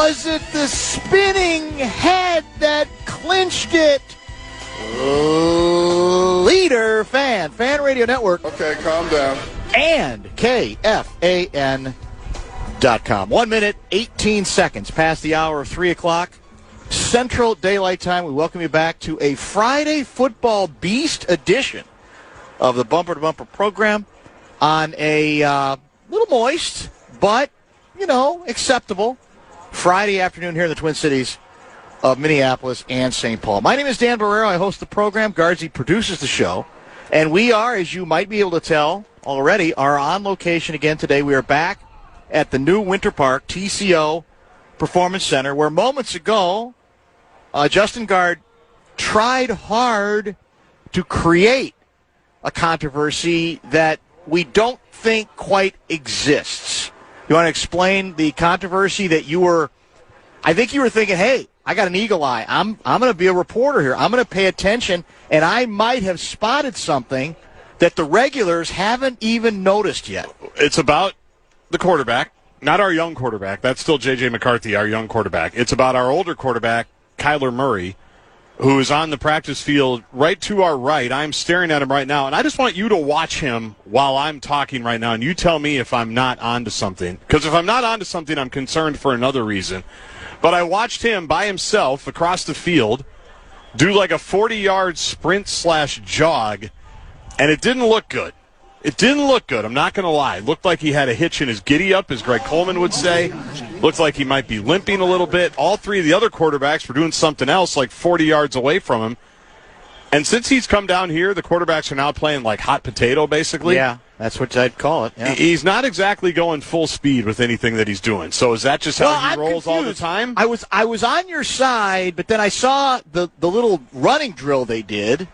Was it the spinning head that clinched it? Leader Fan Radio Network. Okay, calm down. And KFAN.com. 1 minute, 18 seconds past the hour of 3 o'clock. Central Daylight Time. We welcome you back to a Friday Football Beast edition of the Bumper to Bumper program on a little moist, but, acceptable Friday afternoon here in the Twin Cities of Minneapolis and St. Paul. My name is Dan Barreiro. I host the program. Guardsy produces the show. And we are, as you might be able to tell already, are on location again today. We are back at the new Winter Park TCO Performance Center, where moments ago, Justin Guard tried hard to create a controversy that we don't think quite exists. You want to explain the controversy that I think you were thinking, hey, I got an eagle eye. I'm going to be a reporter here. I'm going to pay attention, and I might have spotted something that the regulars haven't even noticed yet. It's about the quarterback, not our young quarterback. That's still J.J. McCarthy, our young quarterback. It's about our older quarterback, Kyler Murray, who is on the practice field right to our right. I'm staring at him right now, and I just want you to watch him while I'm talking right now, and you tell me if I'm not onto something. Because if I'm not onto something, I'm concerned for another reason. But I watched him by himself across the field do like a 40-yard sprint/jog, and it didn't look good. It didn't look good, I'm not going to lie. It looked like he had a hitch in his giddy-up, as Greg Coleman would say. Looked like he might be limping a little bit. All three of the other quarterbacks were doing something else like 40 yards away from him. And since he's come down here, the quarterbacks are now playing like hot potato, basically. Yeah, that's what I'd call it. Yeah. He's not exactly going full speed with anything that he's doing. So is that just how he rolls all the time? I was on your side, but then I saw the little running drill they did,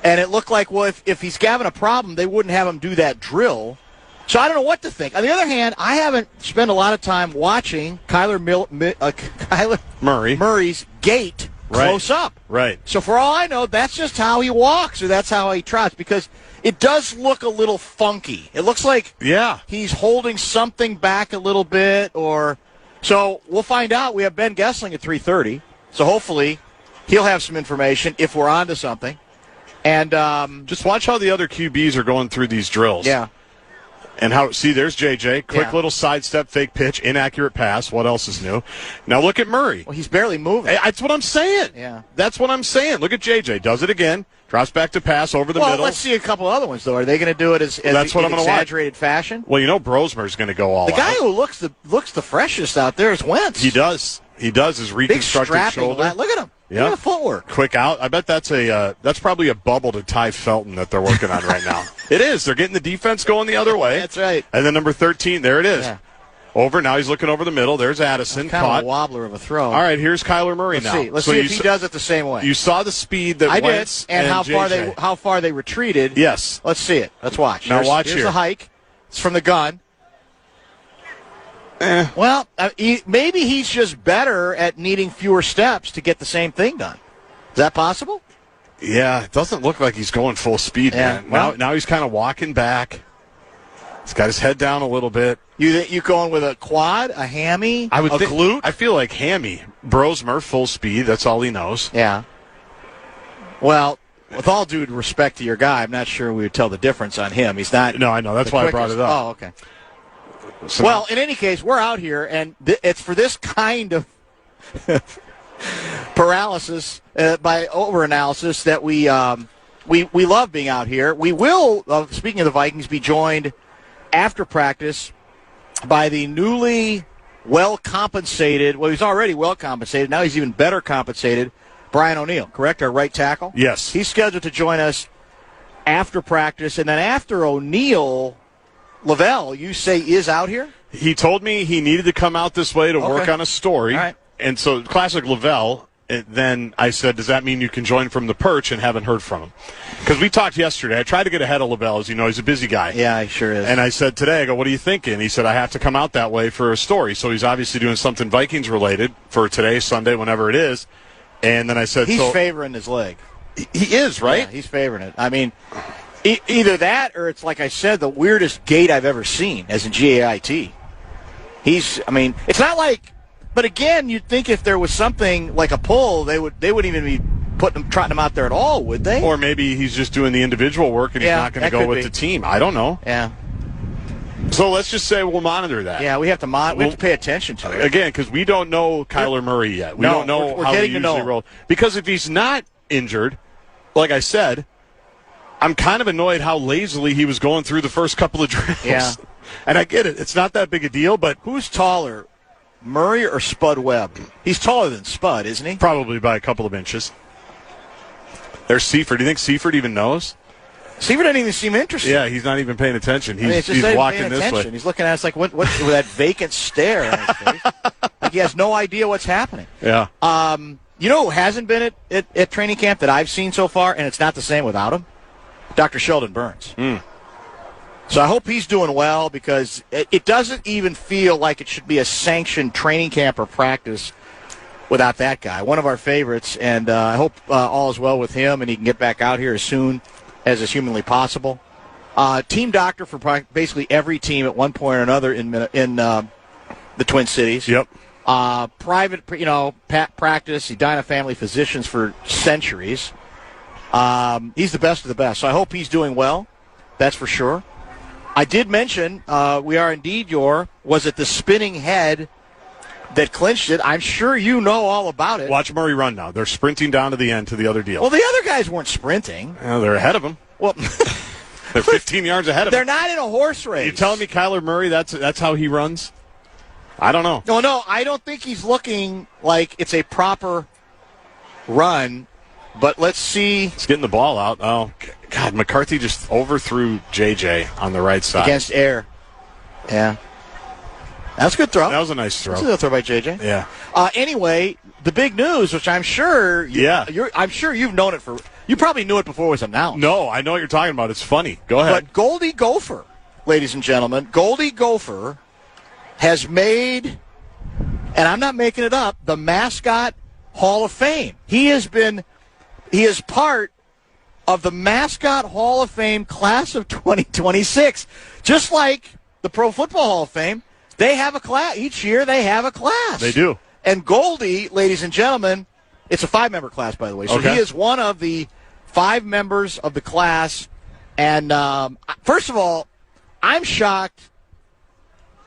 and it looked like, well, if he's having a problem, they wouldn't have him do that drill. So I don't know what to think. On the other hand, I haven't spent a lot of time watching Kyler Murray's gait close up. Right. So for all I know, that's just how he walks, or that's how he trots, because it does look a little funky. It looks like he's holding something back a little bit, so we'll find out. We have Ben Goessling at 3:30, so hopefully he'll have some information if we're onto something. And just watch how the other QBs are going through these drills. Yeah. And there's JJ. Quick little sidestep, fake pitch, inaccurate pass. What else is new? Now look at Murray. Well, he's barely moving. That's what I'm saying. Yeah. That's what I'm saying. Look at JJ. Does it again. Drops back to pass over the middle. Well, let's see a couple other ones, though. Are they going to do it in exaggerated fashion? Well, Brosmer's going to go all out. The guy who looks the freshest out there is Wentz. He does. His reconstructed shoulder. Look at him. Yeah. Look at the footwork. Quick out. I bet that's probably a bubble to Ty Felton that they're working on right now. It is. They're getting the defense going the other way. That's right. And then number 13, there it is. Yeah. Over. Now he's looking over the middle. There's Addison. Kind of a wobbler of a throw. All right, here's Kyler Murray now. Let's see if he does it the same way. You saw the speed that Wentz and how far they retreated. Yes. Let's see it. Let's watch. Now watch here's here. the hike. It's from the gun. Well, maybe he's just better at needing fewer steps to get the same thing done. Is that possible? Yeah, it doesn't look like he's going full speed, man. Now he's kind of walking back. He's got his head down a little bit. You going with a quad, a hammy, glute? I feel like hammy. Brosmer, full speed. That's all he knows. Yeah. Well, with all due respect to your guy, I'm not sure we would tell the difference on him. He's not. No, I know. That's why I brought it up. Oh, okay. So, well, in any case, we're out here, and it's for this kind of paralysis by overanalysis that we love being out here. We will, speaking of the Vikings, be joined after practice by the newly well-compensated, well, he's already well-compensated, now he's even better compensated, Brian O'Neill, correct? Our right tackle? Yes. He's scheduled to join us after practice, and then after O'Neill, Lavelle, you say, is out here? He told me he needed to come out this way to work on a story. All right. And so, classic Lavelle. And then I said, does that mean you can join from the perch, and haven't heard from him? Because we talked yesterday. I tried to get ahead of Lavelle. As you know, he's a busy guy. Yeah, he sure is. And I said today, I go, what are you thinking? He said, I have to come out that way for a story. So he's obviously doing something Vikings-related for today, Sunday, whenever it is. And then I said, he's favoring his leg. He is, right? Yeah, he's favoring it. I mean, either that or it's, like I said, the weirdest gait I've ever seen, as in GAIT. It's not like But again, you'd think if there was something like a pull, they wouldn't even be trotting him out there at all, would they? Or maybe he's just doing the individual work and he's not going to go with the team. I don't know. Yeah. So let's just say we'll monitor that. Yeah, we have to pay attention to it. Again, because we don't know Kyler Murray yet. We don't know how he usually rolls. Because if he's not injured, like I said, I'm kind of annoyed how lazily he was going through the first couple of drills. Yeah. And I get it. It's not that big a deal, but who's taller, Murray or Spud Webb? He's taller than Spud, isn't he? Probably by a couple of inches. There's Seifert. Do you think Seifert even knows? Seifert doesn't even seem interested. Yeah, he's not even paying attention. He's walking this way. He's looking at us like, what with that vacant stare on his face. Like he has no idea what's happening. Yeah. You know who hasn't been at training camp that I've seen so far, and it's not the same without him? Dr. Sheldon Burns. So I hope he's doing well because it doesn't even feel like it should be a sanctioned training camp or practice without that guy. One of our favorites, and I hope all is well with him and he can get back out here as soon as is humanly possible. Team doctor for basically every team at one point or another in the Twin Cities. Yep. Private, practice. Edina Family Physicians for centuries. He's the best of the best. So I hope he's doing well. That's for sure. I did mention we are indeed was it the spinning head that clinched it? I'm sure you know all about it. Watch Murray run now. They're sprinting down to the end to the other deal. Well, the other guys weren't sprinting. They're ahead of him. Well, they're 15 yards ahead of him. They're not in a horse race. You telling me Kyler Murray, that's how he runs? I don't know. No, I don't think he's looking like it's a proper run, but let's see. He's getting the ball out. Oh, God, McCarthy just overthrew JJ on the right side. Against air. Yeah. That's a good throw. That was a nice throw. That's a good throw by JJ. Yeah. Anyway, the big news, which I'm sure I'm sure you've known it you probably knew it before it was announced. No, I know what you're talking about. It's funny. Go ahead. But Goldie Gopher, ladies and gentlemen, Goldie Gopher has made, and I'm not making it up, the Mascot Hall of Fame. He is part of the Mascot Hall of Fame class of 2026. Just like the Pro Football Hall of Fame, they have a class. Each year they have a class. They do. And Goldie, ladies and gentlemen, it's a 5-member class, by the way. So He is one of the 5 members of the class. And first of all, I'm shocked.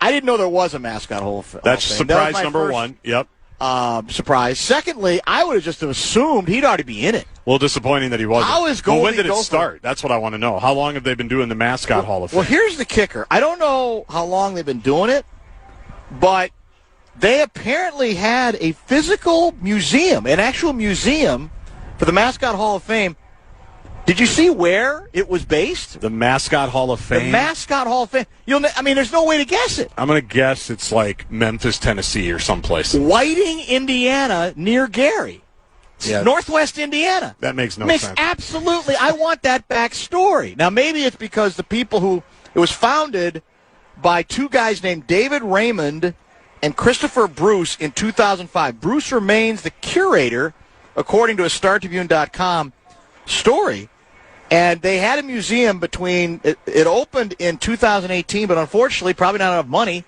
I didn't know there was a Mascot Hall of Fame. That's surprise number one. Yep. Surprise. Secondly, I would have just assumed he'd already be in it. Well, disappointing that he wasn't. How is Goldie when did it Gopher start? That's what I want to know. How long have they been doing the Mascot Hall of Fame? Well, here's the kicker. I don't know how long they've been doing it, but they apparently had a physical museum, an actual museum for the Mascot Hall of Fame. Did you see where it was based? The Mascot Hall of Fame? The Mascot Hall of Fame. There's no way to guess it. I'm going to guess it's like Memphis, Tennessee or someplace. Whiting, Indiana, near Gary. Yeah. Northwest Indiana. That makes no sense. sense. Absolutely. I want that backstory. Now, maybe it's because the people who... It was founded by 2 guys named David Raymond and Christopher Bruce in 2005. Bruce remains the curator, according to a StarTribune.com story. And they had a museum between, it opened in 2018, but unfortunately, probably not enough money,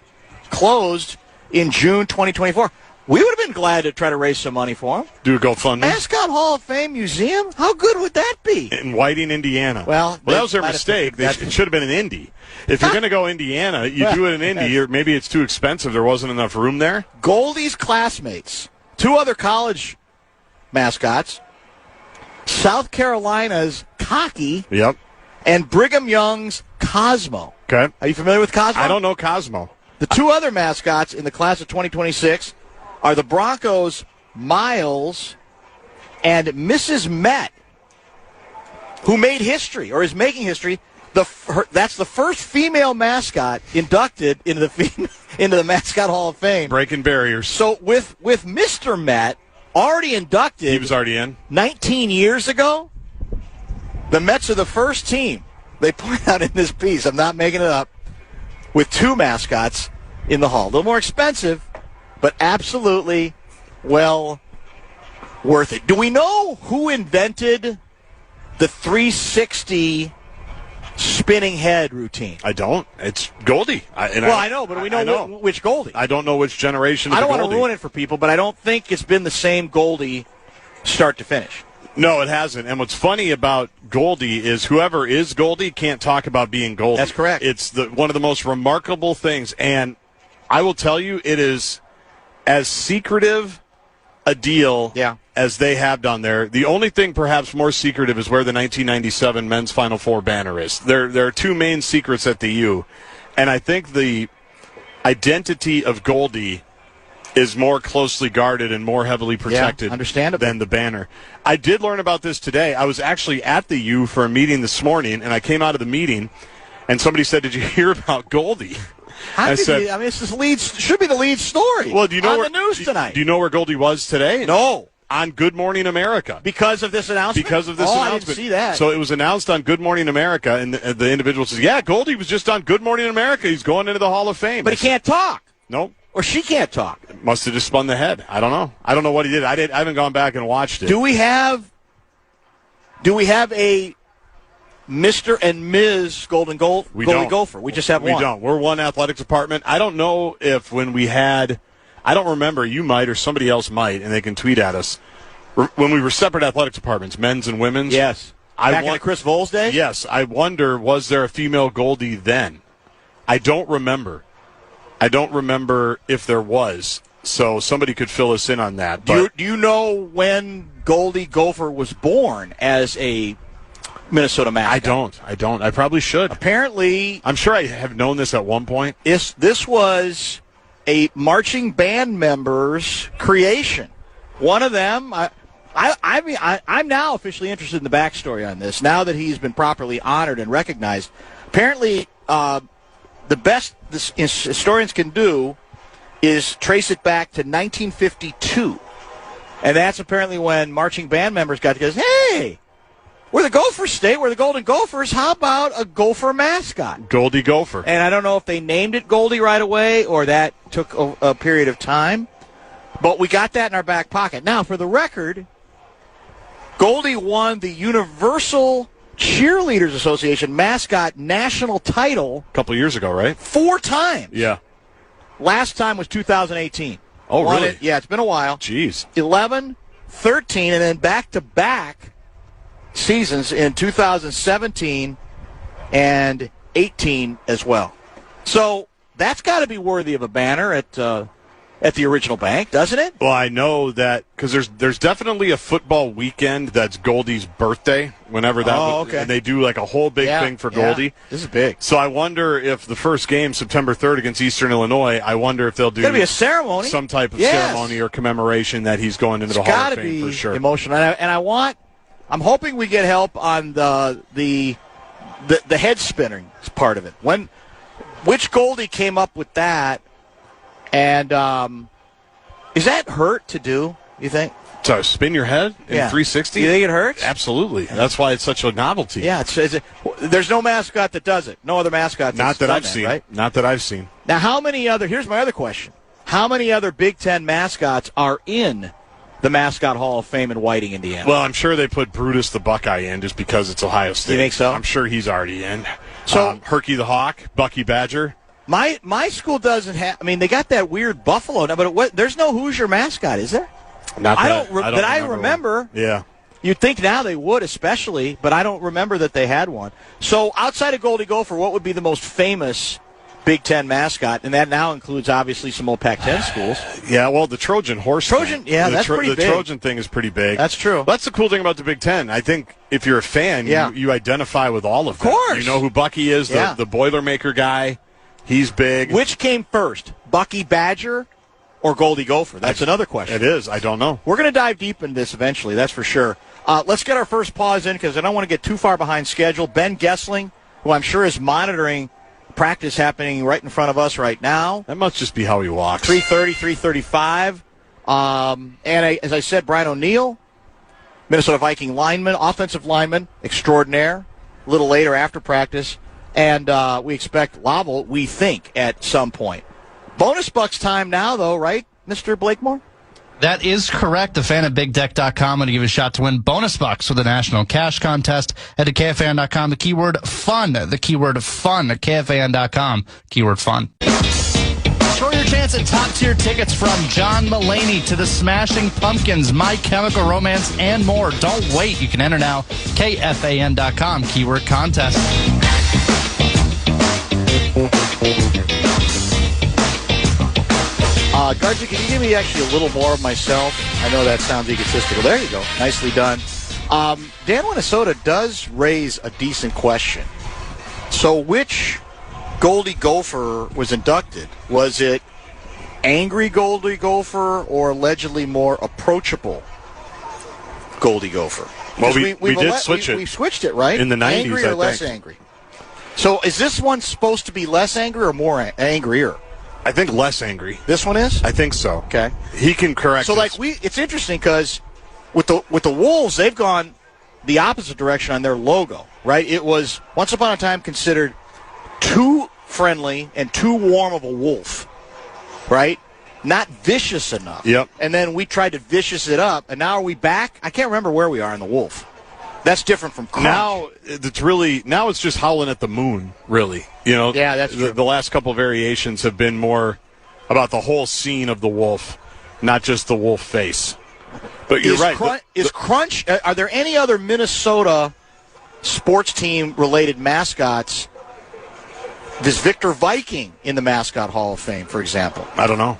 closed in June 2024. We would have been glad to try to raise some money for them. Do a GoFundMe. Mascot Hall of Fame Museum? How good would that be? In Whiting, Indiana. Well, that was their mistake. It should have been in Indy. If you're going to go Indiana, you do it in Indy, or maybe it's too expensive. There wasn't enough room there. Goldie's classmates, 2 other college mascots, South Carolina's Cocky, yep, and Brigham Young's Cosmo. Okay. Are you familiar with Cosmo? I don't know Cosmo. The 2 other mascots in the class of 2026 are the Broncos' Miles and Mrs. Met, who made history, or is making history. That's the first female mascot inducted into the Mascot Hall of Fame. Breaking barriers. So with Mr. Met already inducted. He was already in. 19 years ago, the Mets are the first team, they point out in this piece, I'm not making it up, with 2 mascots in the Hall. A little more expensive, but absolutely well worth it. Do we know who invented the 360 spinning head routine? I don't. It's Goldie. I know, but we know which Goldie. I don't know which generation. I don't want to ruin it for people, but I don't think it's been the same Goldie start to finish. No, it hasn't. And what's funny about Goldie is whoever is Goldie can't talk about being Goldie. That's correct. It's one of the most remarkable things. And I will tell you, it is as secretive a deal as they have done there. The only thing perhaps more secretive is where the 1997 men's Final Four banner is. There are two main secrets at the U. And I think the identity of Goldie is more closely guarded and more heavily protected than the banner. I did learn about this today. I was actually at the U for a meeting this morning, and I came out of the meeting, and somebody said, "Did you hear about Goldie?" This should be the lead story. Well, do you know on the news tonight? Do you know where Goldie was today? No. On Good Morning America. Because of this announcement? I didn't see that. So it was announced on Good Morning America, and the individual says, "Yeah, Goldie was just on Good Morning America. He's going into the Hall of Fame." But he can't talk. Nope. Or she can't talk. Must have just spun the head. I don't know. I don't know what he did. I haven't gone back and watched it. Do we have a Mr. and Ms. Goldie Gopher? We just have one. We don't. We're one athletic department. I don't know if when we had, I don't remember, you might or somebody else might, and they can tweet at us, when we were separate athletic departments, men's and women's. Yes. Back in Chris Voll's day? Yes. I wonder, was there a female Goldie then? I don't remember. I don't remember if there was, so somebody could fill us in on that. Do you know when Goldie Gopher was born as a Minnesota mascot? I don't. I probably should. Apparently, I'm sure I have known this at one point. This was a marching band member's creation. One of them, I'm now officially interested in the backstory on this, now that he's been properly honored and recognized. Apparently, the best historians can do is trace it back to 1952. And that's apparently when marching band members got together. Hey, we're the Gopher State. We're the Golden Gophers. How about a Gopher mascot? Goldie Gopher. And I don't know if they named it Goldie right away or that took a period of time. But we got that in our back pocket. Now, for the record, Goldie won the Universal Cheerleaders Association mascot national title a couple years ago, right? 4 times. Yeah. Last time was 2018. Oh, really? It's been a while. Jeez. 11, 13, and then back-to-back seasons in 2017 and 18 as well. So that's got to be worthy of a banner at the original bank, doesn't it? Well, I know that because there's definitely a football weekend that's Goldie's birthday. Whenever that, okay. And they do like a whole big thing for Goldie. Yeah. This is big. So I wonder if the first game, September 3rd against Eastern Illinois, I wonder if they'll do be a ceremony, some type of ceremony or commemoration that he's going into the Hall of Fame for sure. Emotional, I'm hoping we get help on the head spinning part of it. Which Goldie came up with that? And is that hurt to do, you think? To spin your head in 360? Do you think it hurts? Absolutely. That's why it's such a novelty. Yeah. There's no mascot that does it. No other mascot Not that I've seen. Right? Not that I've seen. Now, here's my other question. How many other Big Ten mascots are in the Mascot Hall of Fame in Whiting, Indiana? Well, I'm sure they put Brutus the Buckeye in just because it's Ohio State. You think so? I'm sure he's already in. So Herky the Hawk, Bucky Badger. My school doesn't have. I mean, they got that weird buffalo now, but there's no Hoosier mascot, is there? Not that I remember. Yeah. You'd think now they would, especially, but I don't remember that they had one. So outside of Goldie Gopher, what would be the most famous Big Ten mascot? And that now includes, obviously, some old Pac-10 schools. Yeah, well, the Trojan horse thing. Yeah, that's pretty big. The Trojan thing is pretty big. That's true. That's the cool thing about the Big Ten. I think if you're a fan, you identify with all of them. Of course. You know who Bucky is, the Boilermaker guy. He's big. Which came first, Bucky Badger or Goldie Gopher? That's another question. It is. I don't know. We're going to dive deep into this eventually, that's for sure. Let's get our first pause in because I don't want to get too far behind schedule. Ben Goessling, who I'm sure is monitoring practice happening right in front of us right now. That must just be how he walks. 3:30, 3:35. As I said, Brian O'Neill, Minnesota Viking lineman, offensive lineman extraordinaire, a little later after practice. And we expect Laval, we think, at some point. Bonus Bucks time now, though, right, Mr. Blakemore? That is correct. The fan at BigDeck.com. going to give you a shot to win bonus bucks with the National Cash Contest. Head to KFAN.com. The keyword fun. The keyword fun at KFAN.com. Keyword fun. Score your chance at top-tier tickets from John Mulaney to the Smashing Pumpkins, My Chemical Romance, and more. Don't wait. You can enter now. KFAN.com. Keyword contest. Garza, can you give me actually a little more of myself? I know that sounds egotistical. There you go. Nicely done. Dan, Minnesota does raise a decent question. So which Goldie Gopher was inducted? Was it angry Goldie Gopher or allegedly more approachable Goldie Gopher? Well, we did switch it. We switched it, right? In the 90s, angry or I less think. angry? So is this one supposed to be less angry or more angrier? I think less angry. This one is? I think so. Okay. He can correct So, us. it's interesting because with the Wolves, they've gone the opposite direction on their logo, right? It was once upon a time considered too friendly and too warm of a wolf, right? Not vicious enough. Yep. And then we tried to vicious it up, and now are we back? I can't remember where we are in the wolf. That's different from Crunch. Now it's just howling at the moon, really. You know, yeah, that's true. The last couple variations have been more about the whole scene of the wolf, not just the wolf face. But you're right. Is Crunch? Are there any other Minnesota sports team related mascots? Is Victor Viking in the Mascot Hall of Fame, for example? I don't know.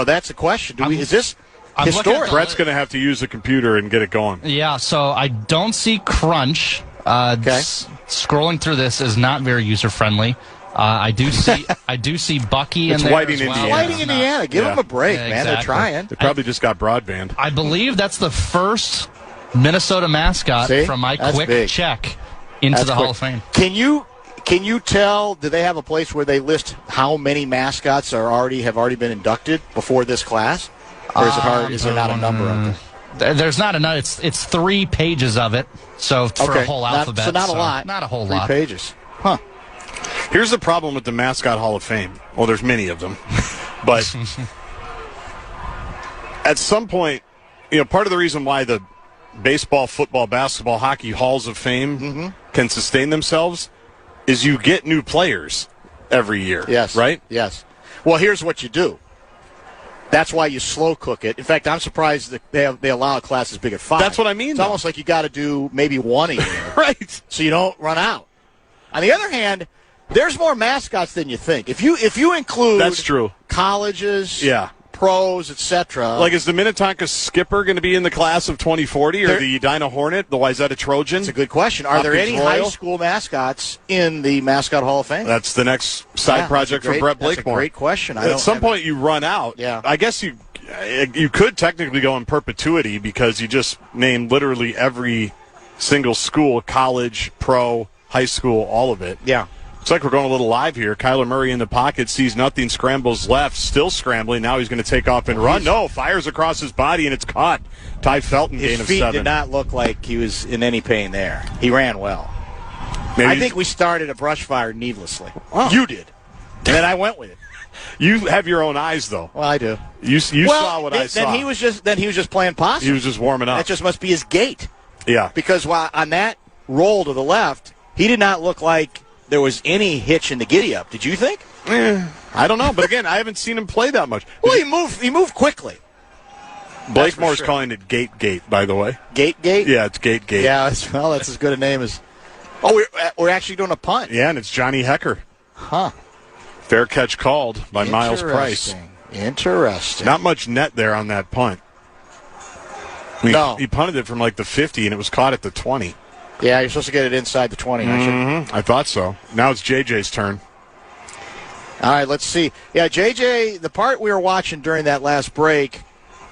That's a question. Is this historic? Brett's going to have to use a computer and get it going. Yeah, so I don't see Crunch. Okay. Scrolling through this is not very user friendly. I do see Bucky in there. Whiting, as well. Indiana. Whiting, Indiana. Give them a break, Yeah, man. exactly. They're trying. They probably just got broadband. I believe that's the first Minnesota mascot from my quick check into the Hall of Fame. Can you tell? Do they have a place where they list how many mascots have already been inducted before this class, or is it hard? Is there not a number of them? There's not enough. It's 3 pages of it, so for a whole alphabet. So not a lot. Not a whole 3 lot. pages. Huh. Here's the problem with the Mascot Hall of Fame. Well, there's many of them. But at some point, part of the reason why the baseball, football, basketball, hockey halls of fame can sustain themselves is you get new players every year. Yes. Right? Yes. Well, here's what you do. That's why you slow cook it. In fact, I'm surprised that they allow a class as big as 5. That's what I mean. It's almost like you got to do maybe 1 a year. Right. So you don't run out. On the other hand, there's more mascots than you think. If you include That's true. colleges, pros, etc. Like, is the Minnetonka Skipper going to be in the class of 2040, or the Edina Hornet, the Wayzata Trojan? That's a good question. Are there any high school mascots in the Mascot Hall of Fame? That's the next side project for Brett Blakemore. That's a great question. At some point, you run out. Yeah. I guess you could technically go in perpetuity because you just named literally every single school, college, pro, high school, all of it. Yeah. Looks like we're going a little live here. Kyler Murray in the pocket, sees nothing, scrambles left, still scrambling. Now he's going to take off and run. No, fires across his body, and it's caught. Ty Felton, gain of 7. His feet did not look like he was in any pain there. He ran well. Maybe I think we started a brush fire needlessly. Oh. You did. And then I went with it. You have your own eyes, though. Well, I do. You saw what I saw. Then he was just playing possum. He was just warming up. That just must be his gait. Yeah. Because on that roll to the left, he did not look like there was any hitch in the giddy-up. Did you think? I don't know. But, again, I haven't seen him play that much. Well, he moved quickly. Blakemore's calling it Gate, by the way. Gate? Yeah, it's Gate. Yeah, that's as good a name as... Oh, we're actually doing a punt. Yeah, and it's Johnny Hecker. Huh. Fair catch called by Miles Price. Interesting. Not much net there on that punt. No. He punted it from like the 50, and it was caught at the 20. Yeah, you're supposed to get it inside the 20. I thought so. Now it's JJ's turn. All right, let's see. Yeah, JJ, the part we were watching during that last break,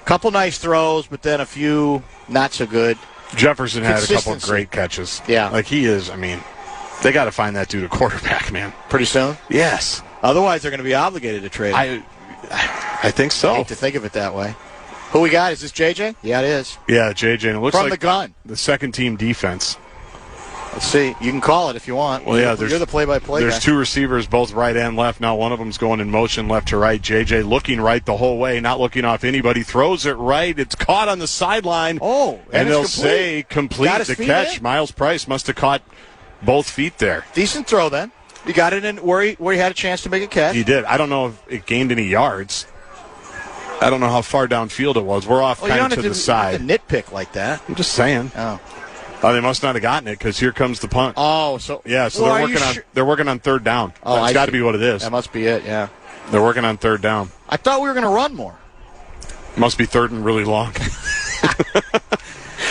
couple nice throws, but then a few not so good. Jefferson had a couple of great catches. Yeah. Like he is, they got to find that dude a quarterback, man. Pretty soon? Yes. Otherwise, they're going to be obligated to trade him. I think so. I hate to think of it that way. Who we got? Is this JJ? Yeah, it is. Yeah, JJ. And it looks From like the gun. The second team defense. Let's see. You can call it if you want. Well, yeah, you're the play-by-play There's guy. two receivers, both right and left. Now one of them's going in motion left to right. JJ looking right the whole way, not looking off anybody. Throws it right. It's caught on the sideline. Oh, and they'll complete. say complete the catch. In. Miles Price must have caught both feet there. Decent throw then. You got it in where he had a chance to make a catch. He did. I don't know if it gained any yards. I don't know how far downfield it was. We're off kind of to the side. You don't have to nitpick like that. I'm just saying. Oh, they must not have gotten it because here comes the punt. Oh, so yeah, so they're working on third down. Oh, that's got to be what it is. That must be it. Yeah, they're working on third down. I thought we were going to run more. Must be third and really long.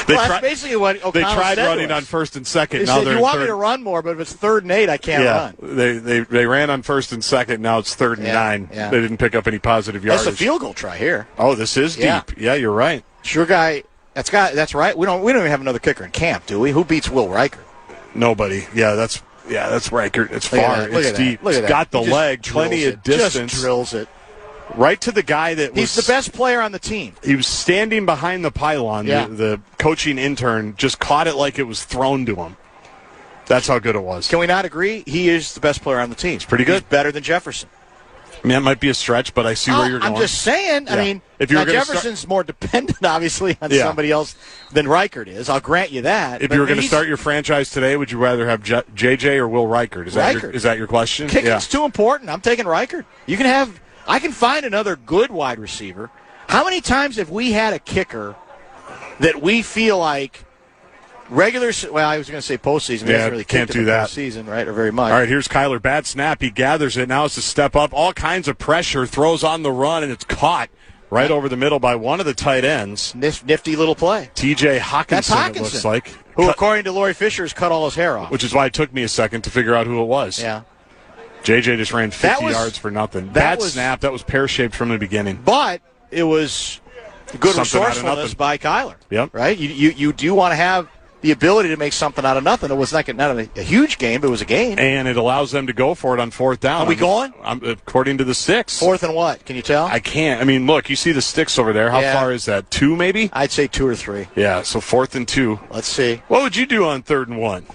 That's basically what O'Connell they tried said running on first and second. He now said, they're you want third. me to run more, but if it's 3rd and 8, I can't run. They ran on first and second. Now it's 3rd and 9. Yeah. They didn't pick up any positive yardage. That's a field goal try here. Oh, this is deep. Yeah, you're right. Sure guy. That's right. We don't even have another kicker in camp, do we? Who beats Will Riker? Nobody. that's Riker. It's far. It's deep. Look at It's got the leg. Plenty Plenty of distance. Just drills it. Right to the guy that He's the best player on the team. He was standing behind the pylon. Yeah. The coaching intern just caught it like it was thrown to him. That's how good it was. Can we not agree? He is the best player on the team. It's pretty good. He's better than Jefferson. I mean, that might be a stretch, but I see where you're going. I'm just saying. Yeah. I mean, if you were Jefferson's more dependent, obviously, on somebody else than Reichert is. I'll grant you that. If you were going to start your franchise today, would you rather have JJ or Will Reichert? Is that your question? Kicking's too important. I'm taking Reichert. I can find another good wide receiver. How many times have we had a kicker that we feel like regular? Well, I was going to say postseason. We haven't really can't do that postseason, right, or very much. All right, here's Kyler. Bad snap. He gathers it. Now it's a step up. All kinds of pressure. Throws on the run, and it's caught right over the middle by one of the tight ends. Nifty little play. T.J. Hawkinson, That's Hawkinson, it looks like. Who, according to Lori Fisher, has cut all his hair off. Which is why it took me a second to figure out who it was. Yeah. JJ just ran 50 yards for nothing. Bad snap. That was pear-shaped from the beginning. But it was good resourcefulness by Kyler. Yep. Right? You do want to have the ability to make something out of nothing. It was not a huge game, but it was a game. And it allows them to go for it on fourth down. Are we going? According to the sticks. Fourth and what? Can you tell? I can't. I mean, look, you see the sticks over there. How far is that? 2 maybe? I'd say 2 or 3. Yeah, so 4th and 2. Let's see. What would you do on 3rd and 1?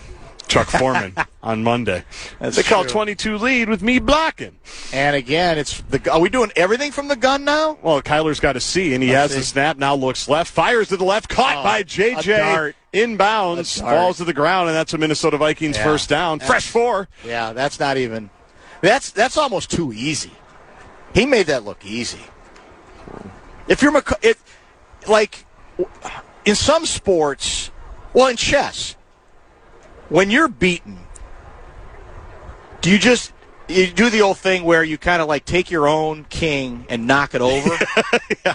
Chuck Foreman on Monday. They call 22 lead with me blocking. And again, are we doing everything from the gun now? Well, Kyler's got a C, and he has the snap. Now looks left, fires to the left, caught by JJ. Inbounds, falls to the ground, and that's a Minnesota Vikings first down. Fresh 4. Yeah, that's not even. That's almost too easy. He made that look easy. If you're like in some sports, well, in chess. When you're beaten, do you do the old thing where you kind of like take your own king and knock it over? Yeah,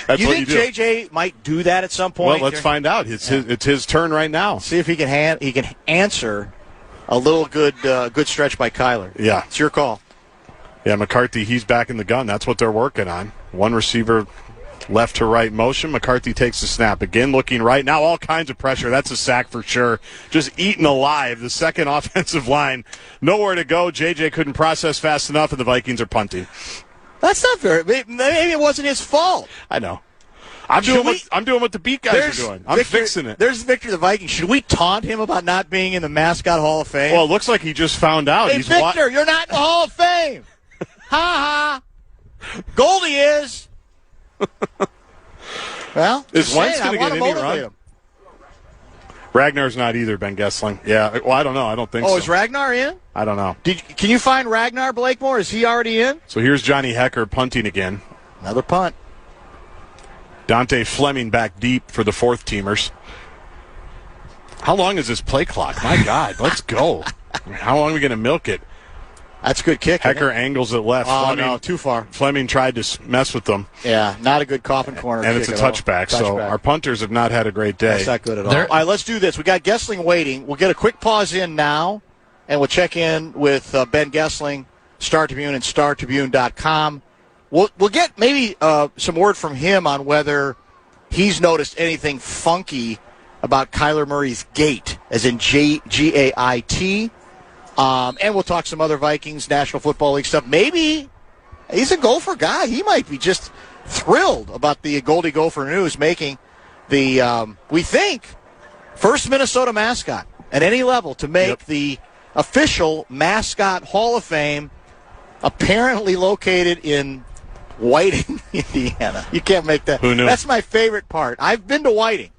that's you what think you do. JJ might do that at some point? Well, let's find out. It's his turn right now. See if he can answer a little good stretch by Kyler. Yeah, it's your call. Yeah, McCarthy, he's back in the gun. That's what they're working on. One receiver. Left to right motion. McCarthy takes the snap. Again, looking right. Now all kinds of pressure. That's a sack for sure. Just eaten alive. The second offensive line. Nowhere to go. JJ couldn't process fast enough, and the Vikings are punting. That's not fair. Maybe it wasn't his fault. I know. I'm doing what the beat guys are doing. I'm fixing it. There's Victor the Viking. Should we taunt him about not being in the Mascot Hall of Fame? Well, it looks like he just found out. Hey, Victor, you're not in the Hall of Fame. Ha ha. Goldie is. Well, is Wentz going to get any run? Ragnar's not either, Ben Goessling. Yeah, well, I don't know. I don't think so. Oh, is Ragnar in? I don't know. Can you find Ragnar Blakemore? Is he already in? So here's Johnny Hecker punting again. Another punt. Dante Fleming back deep for the fourth teamers. How long is this play clock? My God, let's go. How long are we going to milk it? That's a good kick. Hecker angles it left. Oh, Fleming, no, too far. Fleming tried to mess with them. Yeah, not a good coffin corner and kick. It's a touchback, so our punters have not had a great day. That's not good at all. All right, let's do this. We got Goessling waiting. We'll get a quick pause in now, and we'll check in with Ben Goessling, Star Tribune, and StarTribune.com. We'll get maybe some word from him on whether he's noticed anything funky about Kyler Murray's gait, as in G-A-I-T. And we'll talk some other Vikings, National Football League stuff. Maybe he's a Gopher guy. He might be just thrilled about the Goldie Gopher News making the, we think, first Minnesota mascot. at any level to make the official mascot Hall of Fame, apparently located in Whiting, Indiana. You can't make that. Who knew? That's my favorite part. I've been to Whiting,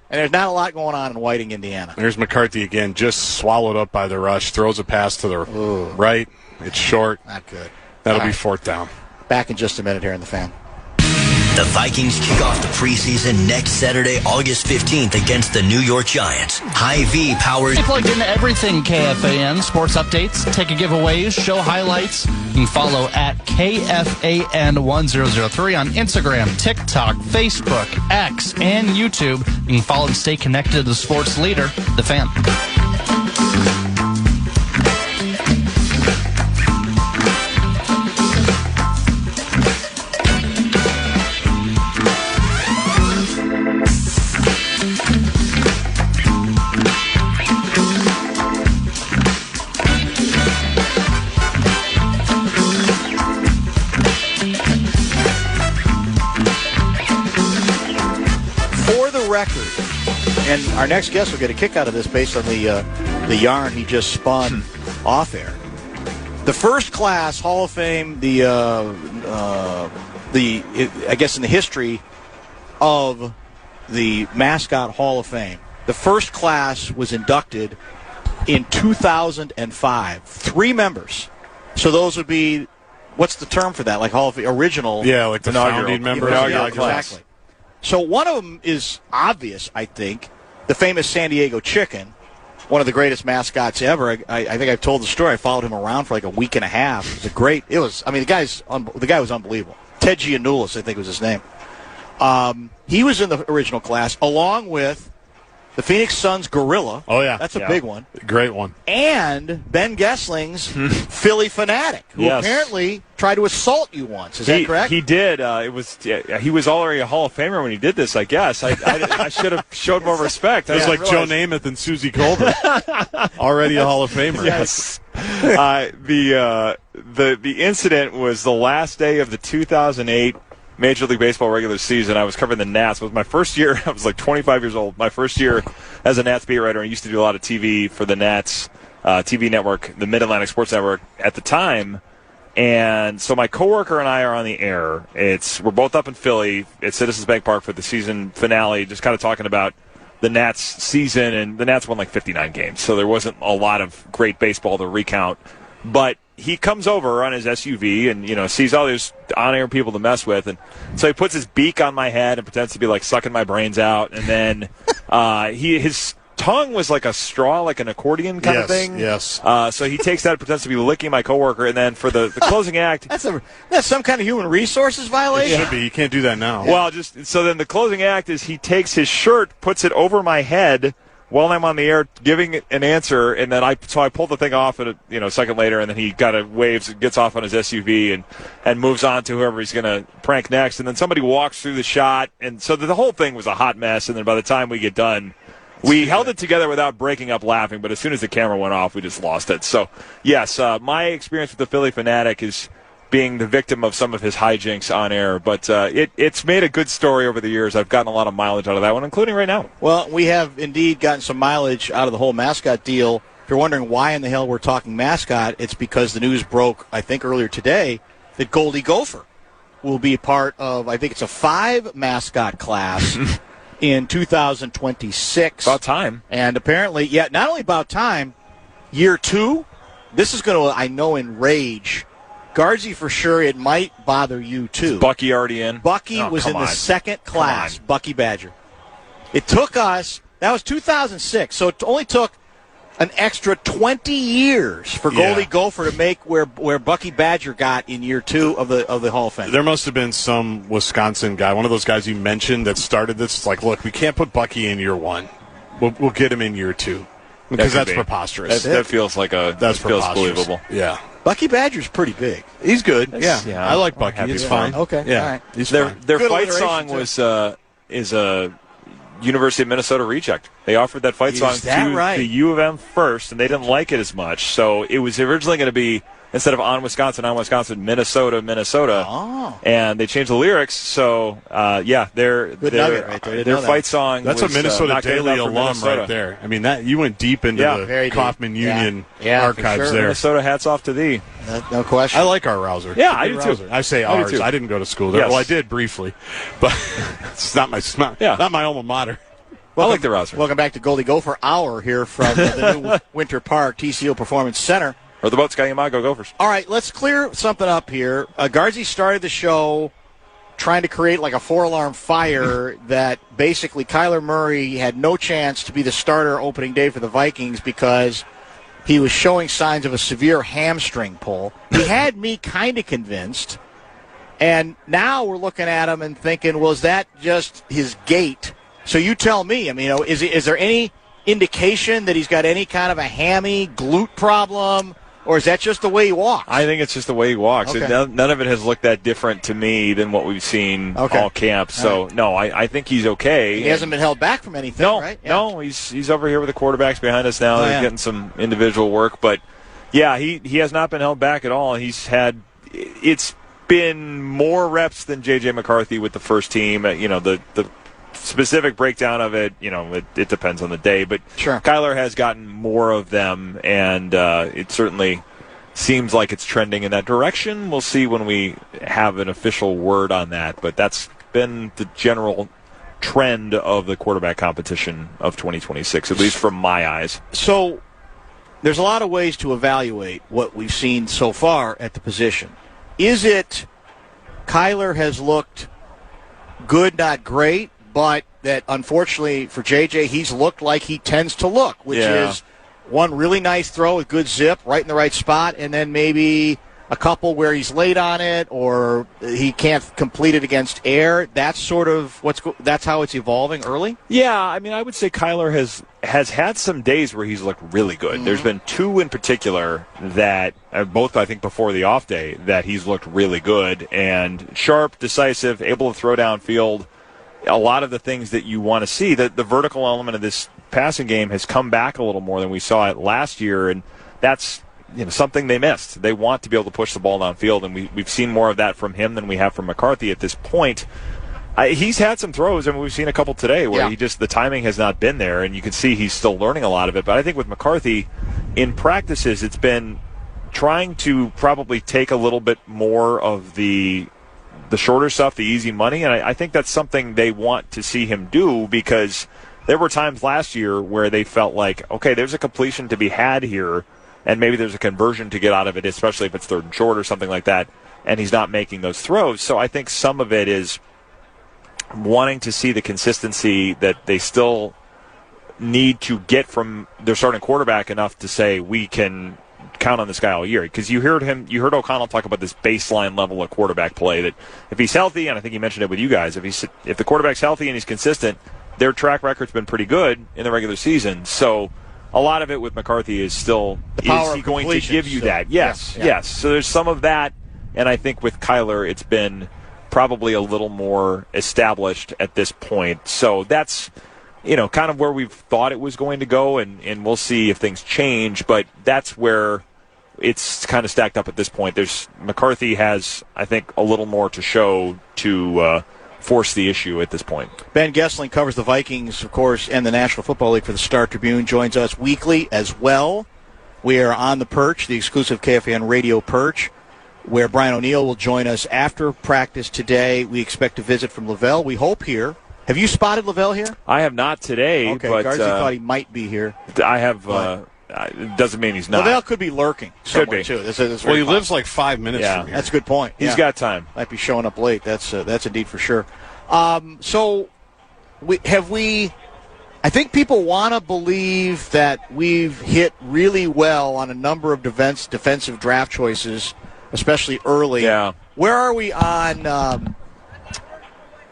and there's not a lot going on in Whiting, Indiana. There's McCarthy again, just swallowed up by the rush, throws a pass to the right. It's short. Not good. That'll be fourth down. Back in just a minute here in the Fan. The Vikings kick off the preseason next Saturday, August 15th against the New York Giants. Hy-Vee powers... They plugged into everything KFAN, sports updates, ticket giveaways, show highlights. You can follow at KFAN1003 on Instagram, TikTok, Facebook, X, and YouTube. You can follow and stay connected to the sports leader, The Fan. Record, and our next guest will get a kick out of this based on the yarn he just spun off air. The first class Hall of Fame, I guess in the history of the mascot Hall of Fame, the first class was inducted in 2005. 3 members. So those would be, what's the term for that? Like Hall of Fame original? Yeah, like the founding members. Yeah, exactly. So one of them is obvious, I think, the famous San Diego Chicken, one of the greatest mascots ever. I think I've told the story. I followed him around for like a week and a half. The guy was unbelievable. Ted Giannoulis, I think was his name. He was in the original class, along with the Phoenix Suns Gorilla. Oh, yeah. That's a big one. Great one. And Ben Goessling's Philly Fanatic, who apparently tried to assault you once. Is that correct? He did. He was already a Hall of Famer when he did this, I guess. I should have showed more respect. It was like Joe Namath and Susie Colbert. Already a Hall of Famer. Yes. The incident was the last day of the 2008 Major League Baseball regular season. I was covering the Nats. It was my first year. I was like 25 years old. My first year as a Nats beat writer. I used to do a lot of TV for the Nats TV network, the Mid-Atlantic Sports Network at the time. And so my coworker and I are on the air. We're both up in Philly at Citizens Bank Park for the season finale, just kind of talking about the Nats season. And the Nats won like 59 games, so there wasn't a lot of great baseball to recount. But he comes over on his SUV and, sees all these on-air people to mess with. And so he puts his beak on my head and pretends to be, like, sucking my brains out. And then his tongue was like a straw, like an accordion kind of thing. Yes. So he takes that and pretends to be licking my coworker. And then for the closing act. That's some kind of human resources violation? It should be. You can't do that now. Well, so then the closing act is he takes his shirt, puts it over my head while I'm on the air giving an answer, and then I pull the thing off a second later, and then he kind of waves, gets off on his SUV, and moves on to whoever he's going to prank next. And then somebody walks through the shot, and so the whole thing was a hot mess. And then by the time we get done, we held it together without breaking up laughing. But as soon as the camera went off, we just lost it. So yes, my experience with the Philly Fanatic is being the victim of some of his hijinks on air. But it's made a good story over the years. I've gotten a lot of mileage out of that one, including right now. Well, we have indeed gotten some mileage out of the whole mascot deal. If you're wondering why in the hell we're talking mascot, it's because the news broke, I think, earlier today that Goldie Gopher will be part of, I think it's a 5 mascot class in 2026. About time. And apparently, not only about time, year 2, this is going to, I know, enrage Guardsy for sure. It might bother you too. Is Bucky already in? Bucky was in the second class. Bucky Badger. It took us. That was 2006. So it only took an extra 20 years for Goldie Gopher to make where Bucky Badger got in year 2 of the Hall of Fame. There must have been some Wisconsin guy, one of those guys you mentioned that started this. It's like, look, we can't put Bucky in year 1. We'll get him in year 2 because that's preposterous. That feels like that feels believable. Yeah. Bucky Badger's pretty big. He's good. Yeah. I like Bucky. He's fine. Okay. Yeah. All right. He's their fine. Their Good fight alliteration, song is a University of Minnesota reject. They offered that fight song to the U of M first, and they didn't like it as much. So it was originally going to be instead of on Wisconsin, Minnesota, Minnesota. Oh. And they changed the lyrics. So, their nugget right there. Their fight song. That's was, a Minnesota not good Daily enough for alum Minnesota. right there. I mean, that you went deep into Very the deep. Kaufman Union Yeah, for archives sure. there. Minnesota, hats off to thee. No question. I like our Rouser. Yeah, I Good do too. Rouser. I say I do ours. too. I didn't go to school there. Yes. Well, I did briefly, but it's not my alma mater. I like the Rouser. Welcome back to Goldie Gopher Hour here from the new Winter Park TCO Performance Center. Or the Boat Sky Yamago Gophers. All right, let's clear something up here. Garzi started the show trying to create like a four-alarm fire that basically Kyler Murray had no chance to be the starter opening day for the Vikings because he was showing signs of a severe hamstring pull. He had me kind of convinced, and now we're looking at him and thinking, well, is that just his gait? So you tell me. I mean, is there any indication that he's got any kind of a hammy glute problem? Or is that just the way he walks? I think it's just the way he walks. Okay. None of it has looked that different to me than what we've seen all camp. So, no, I think he's okay. He hasn't been held back from anything, right? Yeah. No, he's over here with the quarterbacks behind us now. He's getting some individual work. But, yeah, he has not been held back at all. It's been more reps than J.J. McCarthy with the first team. The specific breakdown of it, it depends on the day. But sure. Kyler has gotten more of them, and it certainly seems like it's trending in that direction. We'll see when we have an official word on that. But that's been the general trend of the quarterback competition of 2026, at least from my eyes. So there's a lot of ways to evaluate what we've seen so far at the position. Is it Kyler has looked good, not great, but that unfortunately for JJ, he's looked like he tends to look, which is one really nice throw with good zip, right in the right spot, and then maybe a couple where he's late on it or he can't complete it against air. That's sort of that's how it's evolving early? Yeah, I mean, I would say Kyler has had some days where he's looked really good. Mm-hmm. There's been two in particular that, both I think before the off day, that he's looked really good and sharp, decisive, able to throw downfield. A lot of the things that you want to see, the vertical element of this passing game has come back a little more than we saw it last year, and that's something they missed. They want to be able to push the ball downfield, and we've seen more of that from him than we have from McCarthy at this point. He's had some throws, and we've seen a couple today where the timing has not been there, and you can see he's still learning a lot of it. But I think with McCarthy, in practices, it's been trying to probably take a little bit more of the shorter stuff, the easy money, and I think that's something they want to see him do, because there were times last year where they felt like, okay, there's a completion to be had here, and maybe there's a conversion to get out of it, especially if it's third and short or something like that, and he's not making those throws. So I think some of it is wanting to see the consistency that they still need to get from their starting quarterback enough to say we can count on this guy all year. Because you heard O'Connell talk about this baseline level of quarterback play, that if he's healthy, and I think he mentioned it with you guys, if the quarterback's healthy and he's consistent, their track record's been pretty good in the regular season. So a lot of it with McCarthy is still, is he going to give you that? Yes, yes. So there's some of that, and I think with Kyler it's been probably a little more established at this point. So that's kind of where we've thought it was going to go, and we'll see if things change, but that's where it's kind of stacked up at this point. McCarthy has, I think, a little more to show to force the issue at this point. Ben Goessling covers the Vikings, of course, and the National Football League for the Star Tribune, joins us weekly as well. We are on the Perch, the exclusive KFAN radio Perch, where Brian O'Neill will join us after practice today. We expect a visit from Lavelle, we hope, here. Have you spotted Lavelle here? I have not today. Okay, but Garzi thought he might be here. I have. It doesn't mean he's not. Lavelle could be lurking somewhere, too. Well, he lives like 5 minutes from here. That's a good point. He's got time. Might be showing up late. That's indeed for sure. So I think people want to believe that we've hit really well on a number of defensive draft choices, especially early. Yeah. Where are we on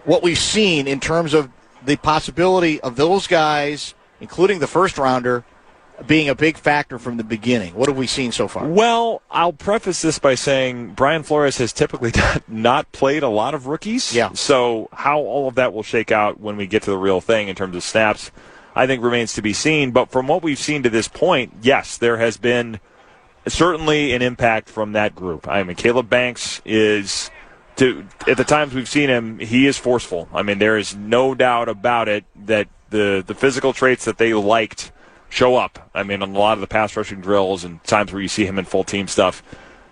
what we've seen in terms of the possibility of those guys, including the first rounder, being a big factor from the beginning? What have we seen so far? Well, I'll preface this by saying Brian Flores has typically not played a lot of rookies. Yeah. So how all of that will shake out when we get to the real thing in terms of snaps, I think remains to be seen. But from what we've seen to this point, yes, there has been certainly an impact from that group. I mean, Caleb Banks is, at the times we've seen him, he is forceful. I mean, there is no doubt about it that the physical traits that they liked show up. I mean, on a lot of the pass rushing drills and times where you see him in full team stuff,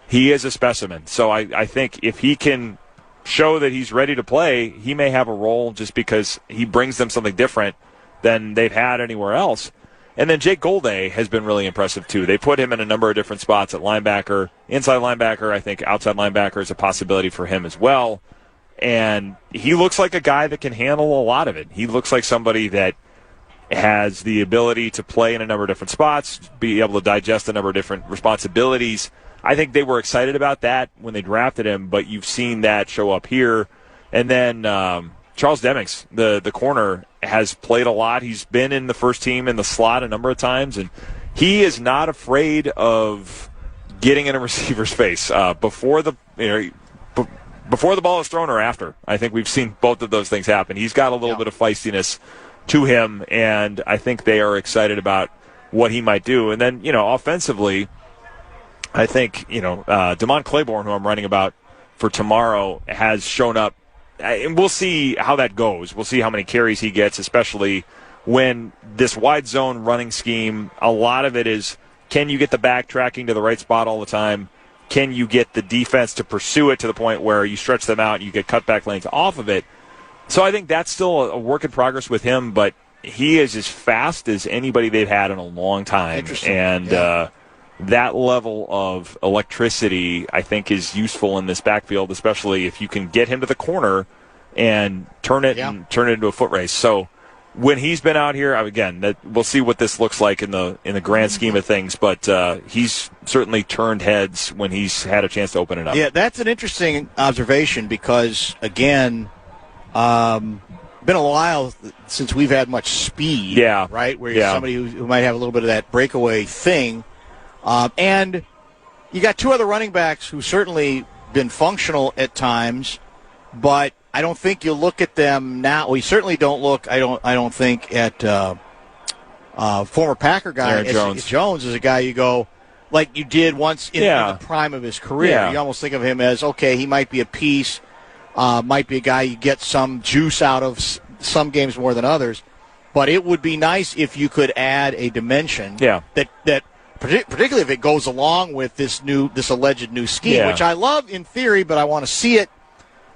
he is a specimen. So I think if he can show that he's ready to play, he may have a role just because he brings them something different than they've had anywhere else. And then Jake Golday has been really impressive, too. They put him in a number of different spots at linebacker, inside linebacker. I think outside linebacker is a possibility for him as well. And he looks like a guy that can handle a lot of it. He looks like somebody that has the ability to play in a number of different spots, be able to digest a number of different responsibilities. I think they were excited about that when they drafted him, but you've seen that show up here. And then Charles Demings, the corner, has played a lot. He's been in the first team in the slot a number of times, and he is not afraid of getting in a receiver's face before the ball is thrown or after. I think we've seen both of those things happen. He's got a little bit of feistiness to him, and I think they are excited about what he might do. And then, offensively, I think, Damon Claiborne, who I'm writing about for tomorrow, has shown up. And we'll see how that goes. We'll see how many carries he gets, especially when this wide zone running scheme, a lot of it is, can you get the back tracking to the right spot all the time? Can you get the defense to pursue it to the point where you stretch them out and you get cutback lanes off of it? So I think that's still a work in progress with him, but he is as fast as anybody they've had in a long time. And that level of electricity, I think, is useful in this backfield, especially if you can get him to the corner and turn it into a foot race. So when he's been out here, again, we'll see what this looks like in the grand scheme of things, but he's certainly turned heads when he's had a chance to open it up. Yeah, that's an interesting observation because, again, been a while since we've had much speed, right, where you're somebody who might have a little bit of that breakaway thing. And you got two other running backs who certainly been functional at times, but I don't think you look at them now. We certainly don't look. I don't think at former Packer guy Jones is a guy you go like you did once in the prime of his career. Yeah. You almost think of him as he might be a piece, might be a guy you get some juice out of some games more than others. But it would be nice if you could add a dimension that. Particularly if it goes along with this alleged new scheme, which I love in theory, but I want to see it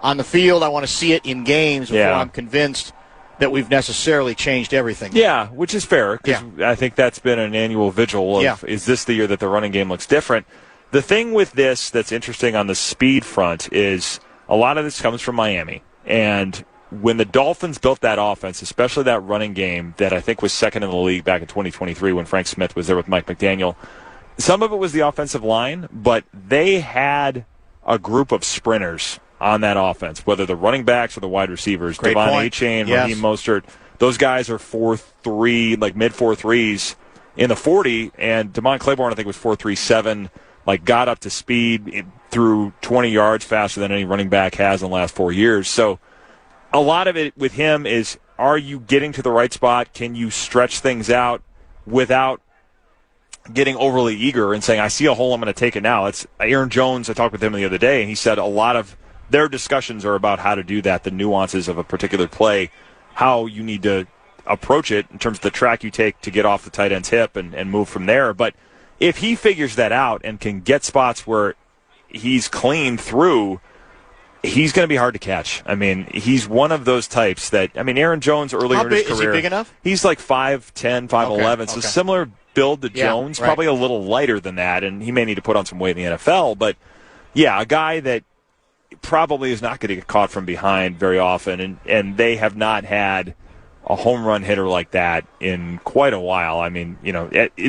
on the field. I want to see it in games before I'm convinced that we've necessarily changed everything. Yeah, which is fair, because I think that's been an annual vigil of, is this the year that the running game looks different? The thing with this that's interesting on the speed front is a lot of this comes from Miami. And when the Dolphins built that offense, especially that running game that I think was second in the league back in 2023 when Frank Smith was there with Mike McDaniel, some of it was the offensive line, but they had a group of sprinters on that offense, whether the running backs or the wide receivers. Devon Achane, Raheem Mostert, those guys are 4.3, like mid 4.3s in the 40, and Damon Claiborne I think was 4.37, like got up to speed through 20 yards faster than any running back has in the last 4 years. So a lot of it with him is, are you getting to the right spot? Can you stretch things out without getting overly eager and saying, I see a hole, I'm going to take it now? It's Aaron Jones, I talked with him the other day, and he said a lot of their discussions are about how to do that, the nuances of a particular play, how you need to approach it in terms of the track you take to get off the tight end's hip and move from there. But if he figures that out and can get spots where he's clean through, he's going to be hard to catch. I mean, he's one of those types that, Aaron Jones earlier in his career. Is he big enough? He's like 5'10", 5'11", so similar build to Jones, probably a little lighter than that, and he may need to put on some weight in the NFL. But, a guy that probably is not going to get caught from behind very often, and they have not had a home run hitter like that in quite a while. In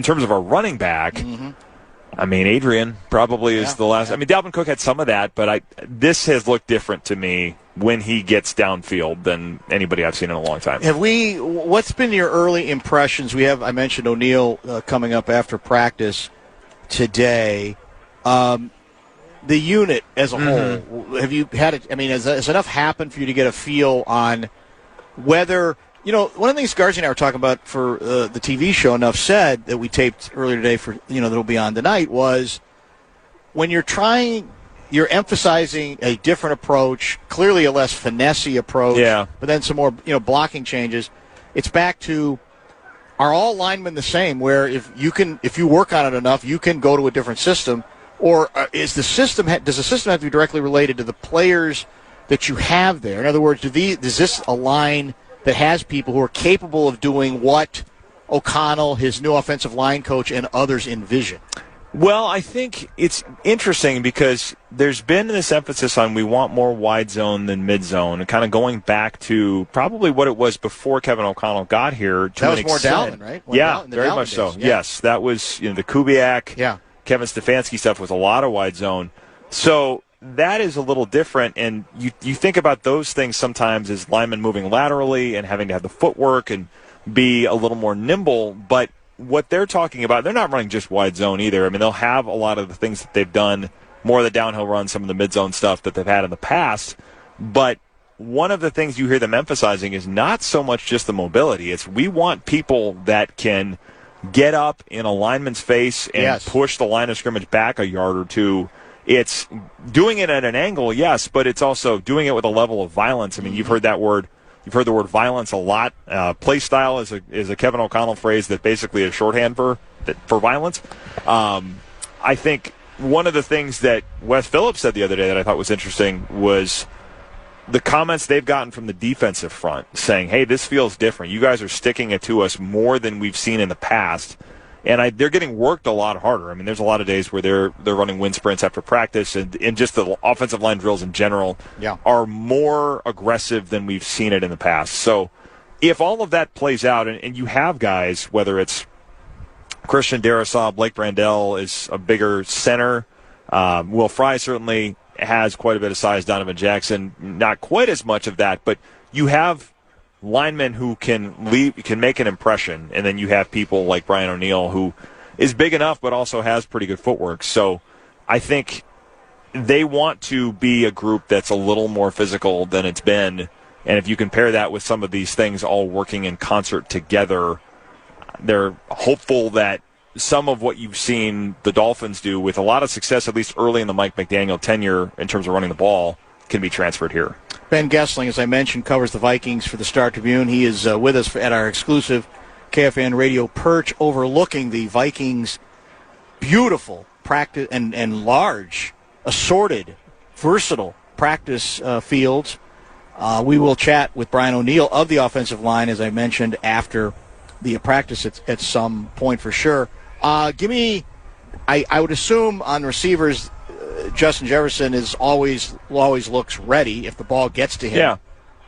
terms of a running back, Adrian probably is the last. Dalvin Cook had some of that, but this has looked different to me when he gets downfield than anybody I've seen in a long time. What's been your early impressions? I mentioned O'Neal coming up after practice today. The unit as a whole, have you had it? Has enough happened for you to get a feel on whether One of the things Garza and I were talking about for the TV show, Enough Said, that we taped earlier today for, that'll be on tonight, was when you're emphasizing a different approach, clearly a less finessey approach, but then some more, blocking changes. It's back to, are all linemen the same, where if you work on it enough, you can go to a different system, or does the system have to be directly related to the players that you have there? In other words, is this a line that has people who are capable of doing what O'Connell, his new offensive line coach, and others envision? Well, I think it's interesting because there's been this emphasis on we want more wide zone than mid zone, and kind of going back to probably what it was before Kevin O'Connell got here. That was more Dalvin, right? Very much so. Yeah. Yes, that was the Kubiak, Kevin Stefanski stuff was a lot of wide zone. So that is a little different, and you think about those things sometimes as linemen moving laterally and having to have the footwork and be a little more nimble, but what they're talking about, they're not running just wide zone either. I mean, they'll have a lot of the things that they've done, more of the downhill runs, some of the mid-zone stuff that they've had in the past, but one of the things you hear them emphasizing is not so much just the mobility. It's we want people that can get up in a lineman's face and push the line of scrimmage back a yard or two. It's doing it at an angle, yes, but it's also doing it with a level of violence. I mean, you've heard that word. You've heard the word violence a lot. Play style is a Kevin O'Connell phrase that basically is shorthand for violence. I think one of the things that Wes Phillips said the other day that I thought was interesting was the comments they've gotten from the defensive front saying, hey, this feels different. You guys are sticking it to us more than we've seen in the past. And they're getting worked a lot harder. I mean, there's a lot of days where they're running wind sprints after practice, and just the offensive line drills in general are more aggressive than we've seen it in the past. So if all of that plays out, and you have guys, whether it's Christian Darrisaw, Blake Brandel is a bigger center, Will Fry certainly has quite a bit of size, Donovan Jackson, not quite as much of that, but you have linemen who can make an impression, and then you have people like Brian O'Neill who is big enough but also has pretty good footwork. So I think they want to be a group that's a little more physical than it's been, and if you compare that with some of these things all working in concert together, they're hopeful that some of what you've seen the Dolphins do with a lot of success, at least early in the Mike McDaniel tenure in terms of running the ball, can be transferred here. Ben Goessling, as I mentioned, covers the Vikings for the Star-Tribune. He is with us at our exclusive KFAN radio perch overlooking the Vikings' beautiful practice and large, assorted, versatile practice fields. We will chat with Brian O'Neill of the offensive line, as I mentioned, after the practice at some point for sure. I would assume on receivers, Justin Jefferson always looks ready if the ball gets to him.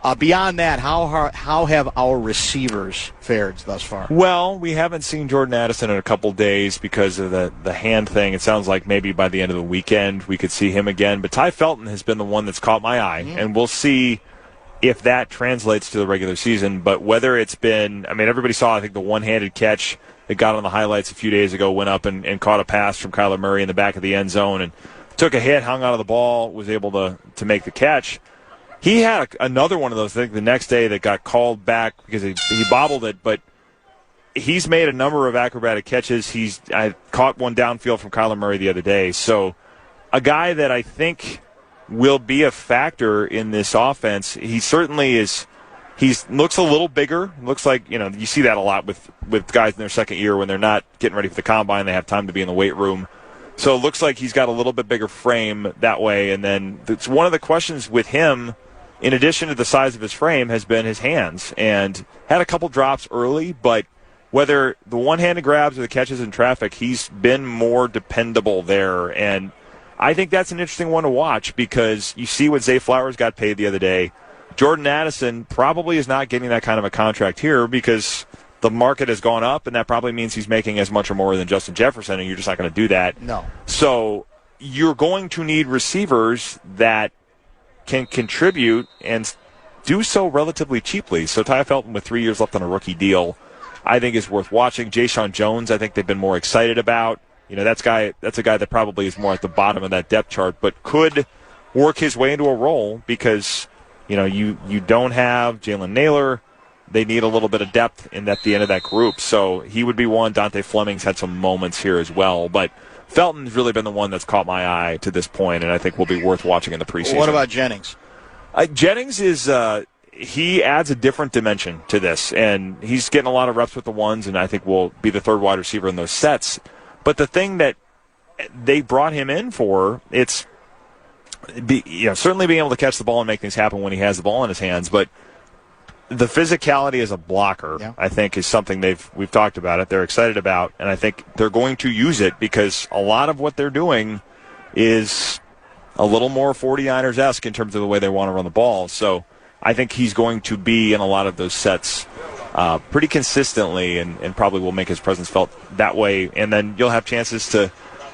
Yeah. Beyond that, how have our receivers fared thus far? Well, we haven't seen Jordan Addison in a couple days because of the hand thing. It sounds like maybe by the end of the weekend we could see him again. But Ty Felton has been the one that's caught my eye, and we'll see if that translates to the regular season. But whether it's been, I mean, everybody saw, I think, the one-handed catch that got on the highlights a few days ago, went up and caught a pass from Kyler Murray in the back of the end zone and took a hit, hung out of the ball, was able to make the catch. He had another one of those, I think, the next day that got called back because he bobbled it, but he's made a number of acrobatic catches. I caught one downfield from Kyler Murray the other day. So a guy that I think will be a factor in this offense. He certainly is. He looks a little bigger. Looks like, you see that a lot with guys in their second year when they're not getting ready for the combine. They have time to be in the weight room. So it looks like he's got a little bit bigger frame that way. And then it's one of the questions with him, in addition to the size of his frame, has been his hands. And had a couple drops early, but whether the one-handed grabs or the catches in traffic, he's been more dependable there. And I think that's an interesting one to watch because you see what Zay Flowers got paid the other day. Jordan Addison probably is not getting that kind of a contract here because the market has gone up, and that probably means he's making as much or more than Justin Jefferson, and you're just not going to do that. No. So you're going to need receivers that can contribute and do so relatively cheaply. So Ty Felton with 3 years left on a rookie deal, I think is worth watching. Jayshon Jones, I think they've been more excited about. That's a guy that probably is more at the bottom of that depth chart, but could work his way into a role because, you don't have Jalen Naylor. they need a little bit of depth at the end of that group. So he would be one. Dante Fleming's had some moments here as well. But Felton's really been the one that's caught my eye to this point, and I think will be worth watching in the preseason. What about Jennings? Jennings is he adds a different dimension to this, and he's getting a lot of reps with the ones, and I think will be the third wide receiver in those sets. But the thing that they brought him in for, it's certainly being able to catch the ball and make things happen when he has the ball in his hands, but the physicality as a blocker, I think, is something we've talked about it. They're excited about, and I think they're going to use it because a lot of what they're doing is a little more 49ers-esque in terms of the way they want to run the ball. So I think he's going to be in a lot of those sets pretty consistently and probably will make his presence felt that way. And then you'll have chances to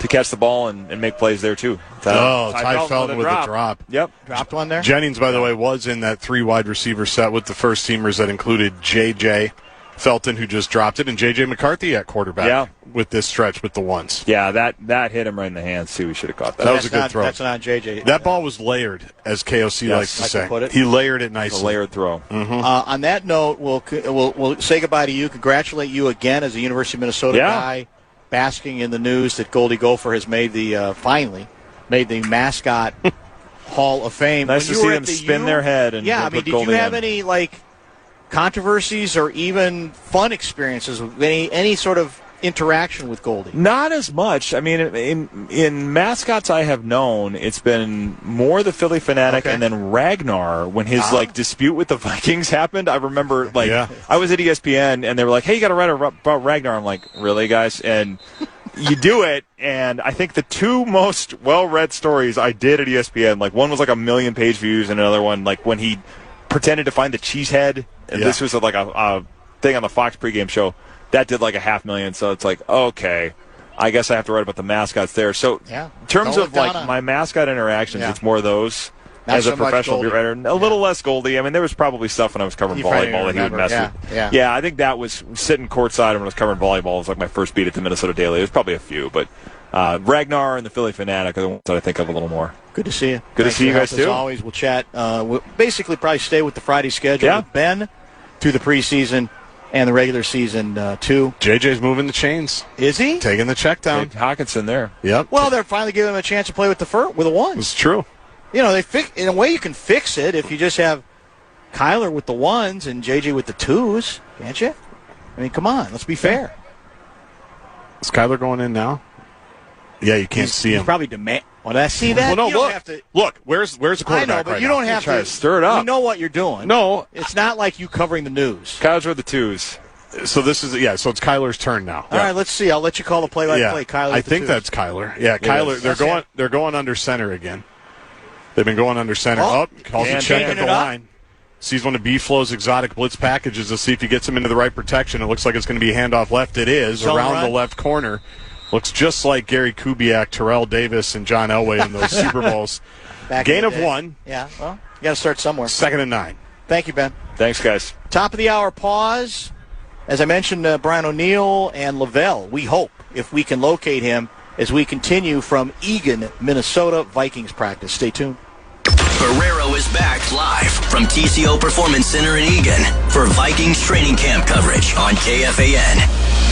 catch the ball and make plays there, too. Ty Felton with a drop. Yep. Dropped one there? Jennings, by the way, was in that 3 wide receiver set with the first teamers that included J.J. Felton, who just dropped it, and J.J. McCarthy at quarterback with this stretch with the ones. Yeah, that hit him right in the hands, too. We should have caught that. That was a good throw. That's not J.J. That ball was layered, as KOC likes to say. He layered it nicely. A layered throw. Mm-hmm. On that note, we'll say goodbye to you. Congratulate you again as a University of Minnesota guy, basking in the news that Goldie Gopher has made finally made the mascot Hall of Fame. Nice to see them spin their head. And did you have any controversies or even fun experiences with any sort of interaction with Goldie? Not as much. I mean, in mascots I have known, it's been more the Philly Fanatic and then Ragnar when his dispute with the Vikings happened. I remember I was at ESPN and they were like, "Hey, you got to write about Ragnar." I'm like, "Really, guys?" And you do it, and I think the 2 most well-read stories I did at ESPN, one was 1 million page views, and another one when he pretended to find the cheesehead. And this was a thing on the Fox pregame show that did 500,000. So it's okay, I guess I have to write about the mascots there. So in terms of my mascot interactions, it's more of those. Not as a professional beat writer, a little less Goldie. I mean, there was probably stuff when I was covering volleyball that he would mess with. Yeah, I think that was sitting courtside when I was covering volleyball. It was my first beat at the Minnesota Daily. There's probably a few, but Ragnar and the Philly Fanatic are the ones that I think of a little more. Good to see you. Good to see you guys, too. As always, we'll chat. We'll basically probably stay with the Friday schedule with Ben through the preseason and the regular season, too. JJ's moving the chains. Is he? Taking the check down. Hawkinson there. Yep. Well, they're finally giving him a chance to play with the ones. It's true. In a way you can fix it if you just have Kyler with the ones and JJ with the twos, can't you? I mean, come on, let's be fair. Is Kyler going in now? Yeah, you can't see him. He's probably demand. Well, I see that. Well, no, you don't have to. Look, where's the quarterback? I know, but right you now? don't have to stir it up. We know what you're doing. No, it's not like you covering the news. Kyler's with the twos. So this is so it's Kyler's turn now. All right, let's see. I'll let you call the play-by-play. Kyler. I think that's Kyler. Yeah, Kyler. They're going under center again. They've been going under center. Calls a check at the line. Sees one of B-Flow's exotic blitz packages to see if he gets him into the right protection. It looks like it's going to be a handoff left. It is around the left corner. Looks just like Gary Kubiak, Terrell Davis, and John Elway in those Super Bowls. Gain of 1. Yeah, well, you got to start somewhere. 2nd and 9. Thank you, Ben. Thanks, guys. Top of the hour pause. As I mentioned, Brian O'Neill and Lavelle. We hope, if we can locate him, as we continue from Eagan, Minnesota Vikings practice. Stay tuned. Barreiro is back live from TCO Performance Center in Eagan for Vikings training camp coverage on KFAN.